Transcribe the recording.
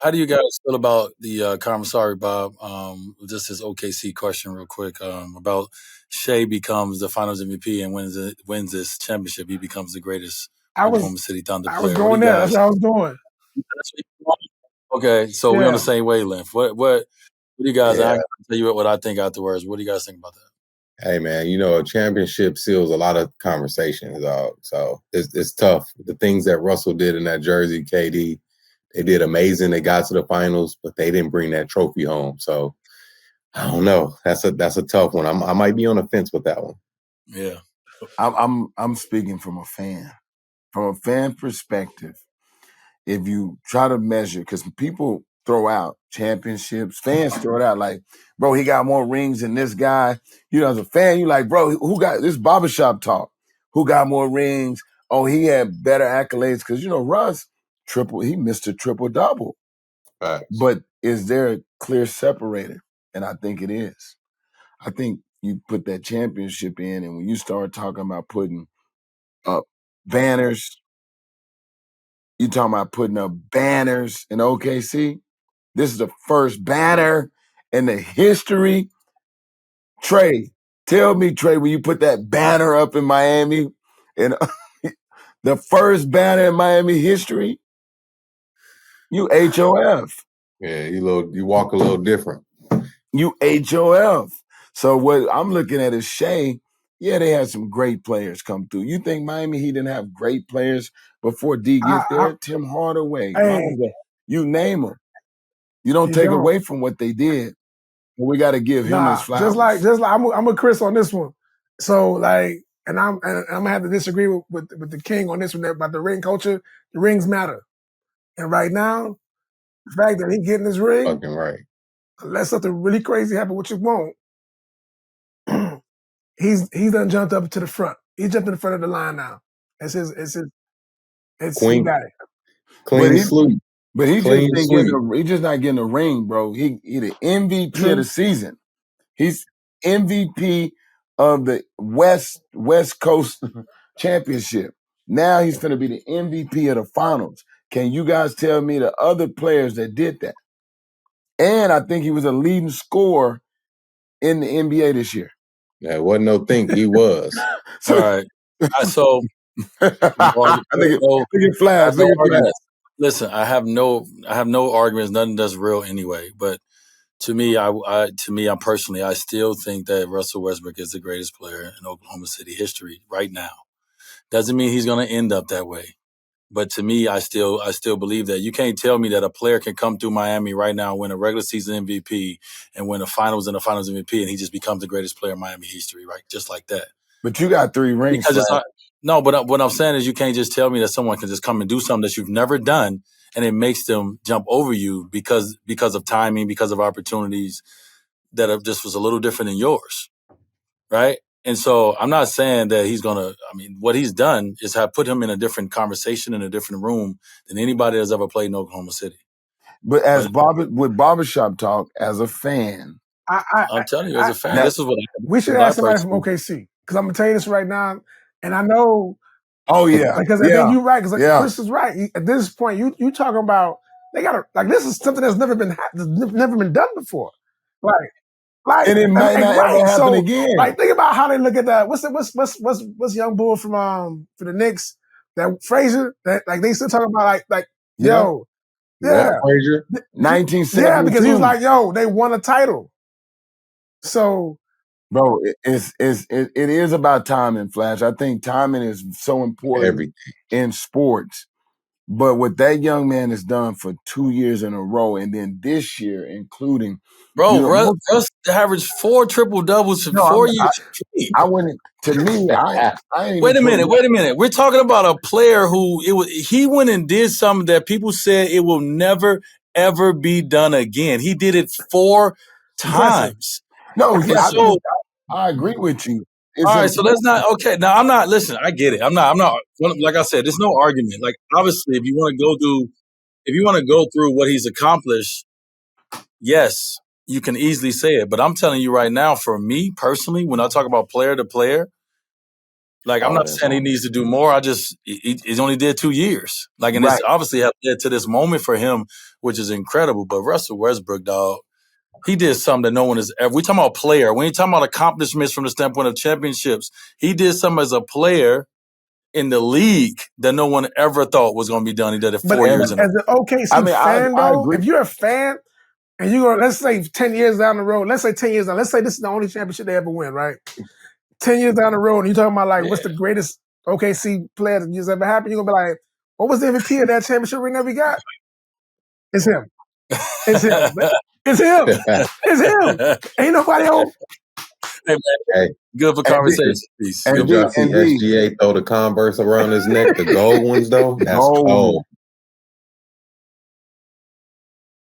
How do you guys feel about the sorry, Bob. Just this OKC question real quick. About Shai becomes the finals MVP and wins this championship. He becomes the greatest I was Oklahoma City Thunder I was player. What do going you there. That's guys where I was going. Okay, so we're on the Yeah. same wavelength. What do you guys I Yeah. can tell you what I think afterwards. What do you guys think about that? Hey man, a championship seals a lot of conversations, dog. So it's tough. The things that Russell did in that jersey, KD, they did amazing. They got to the finals, but they didn't bring that trophy home. So I don't know. That's a tough one. I might be on the fence with that one. Yeah. I'm speaking from a fan. From a fan perspective, if you try to measure, because people throw out championships, fans throw it out like, bro, he got more rings than this guy. As a fan, you like, bro, who got this barbershop talk? Who got more rings? Oh, he had better accolades. Because, Russ, he missed a triple double. Facts. But is there a clear separator? And I think it is. I think you put that championship in, and when you start talking about putting up banners, you talking about putting up banners in OKC. This is the first banner in the history. Trey, tell me, Trey, when you put that banner up in Miami, and the first banner in Miami history, you HOF. Yeah, you walk a little different. You HOF. So what I'm looking at is Shai. Yeah, they had some great players come through. You think Miami Heat didn't have great players before D get there? Tim Hardaway, Lonzo, you name them. You don't take away from what they did. But we got to give him his flowers. Just like I'm with Chris on this one. So like, and I'm gonna have to disagree with the king on this one about the ring culture. The rings matter, and right now, the fact that he getting his ring, Fucking right. unless something really crazy happen, which it won't, he's done jumped up to the front. He jumped in the front of the line now. It's Queen, he got it. clean sweep. But he Clean just sweep. he just not getting a ring, bro. He the MVP of the season. He's MVP of the West Coast Championship. Now he's going to be the MVP of the finals. Can you guys tell me the other players that did that? And I think he was a leading scorer in the NBA this year. Yeah, wasn't no think he was. All right. So look at Flash. Look at Flash. Listen, I have no arguments. Nothing that's real anyway. But to me, I personally, I still think that Russell Westbrook is the greatest player in Oklahoma City history right now. Doesn't mean he's going to end up that way. But to me, I still believe that. You can't tell me that a player can come through Miami right now, win a regular season MVP, and win a finals and a finals MVP, and he just becomes the greatest player in Miami history, right? Just like that. But you got 3 rings. No, but what I'm saying is you can't just tell me that someone can just come and do something that you've never done, and it makes them jump over you because of timing, because of opportunities that just was a little different than yours, right? And so I'm not saying that he's gonna. I mean, what he's done is have put him in a different conversation in a different room than anybody that's ever played in Oklahoma City. But with barbershop talk, as a fan, I'm telling you, as a fan, this is what we should ask somebody from OKC because I'm gonna tell you this right now, and I know. Oh yeah, because I think you're right. Because Chris is right. At this point, you talking about they got this is something that's never been done before. And it might not ever happen again. Like, think about how they look at that. What's young bull from for the Knicks? That Frazier. That like they still talking about yo, Frazier, 1972. Yeah, because he's like, yo, they won a title. So, bro, it is about timing, Flash. I think timing is so important in sports. But what that young man has done for 2 years in a row, and then this year, including, Russ averaged 4 triple doubles for 4 years. I wouldn't. To me, I ain't wait a minute. We're talking about a player who he went and did something that people said it will never ever be done again. He did it 4 times. No, I agree with you. All right, so that's not okay. Now I'm not. Listen, I get it. I'm not. Like I said, there's no argument. Like obviously, if you want to go through what he's accomplished, yes, you can easily say it. But I'm telling you right now, for me personally, when I talk about player to player, Like, I'm Oh, not that's saying he awesome. needs to do more. He's only did 2 years. Like, and Right. it's obviously have led to this moment for him, which is incredible. But Russell Westbrook, dog, he did something that no one has ever. We talking about player. We ain't talking about accomplishments from the standpoint of championships. He did something as a player in the league that no one ever thought was going to be done. He did it But 4 years in a as an OKC I mean, fan, I though, agree. if you're a fan and you go, let's say 10 years down the road, let's say 10 years down, let's say this is the only championship they ever win, right? 10 years down the road, and you're talking about like, what's the greatest OKC player that's ever happened? You're going to be like, what was the MVP of that championship ring that we got? It's him. It's him. It's him. It's him. Ain't nobody else. Hey, man. Hey. Good for conversation. Peace. And Did y'all see SGA throw the Converse around his neck, the gold ones though? That's Gold. cold.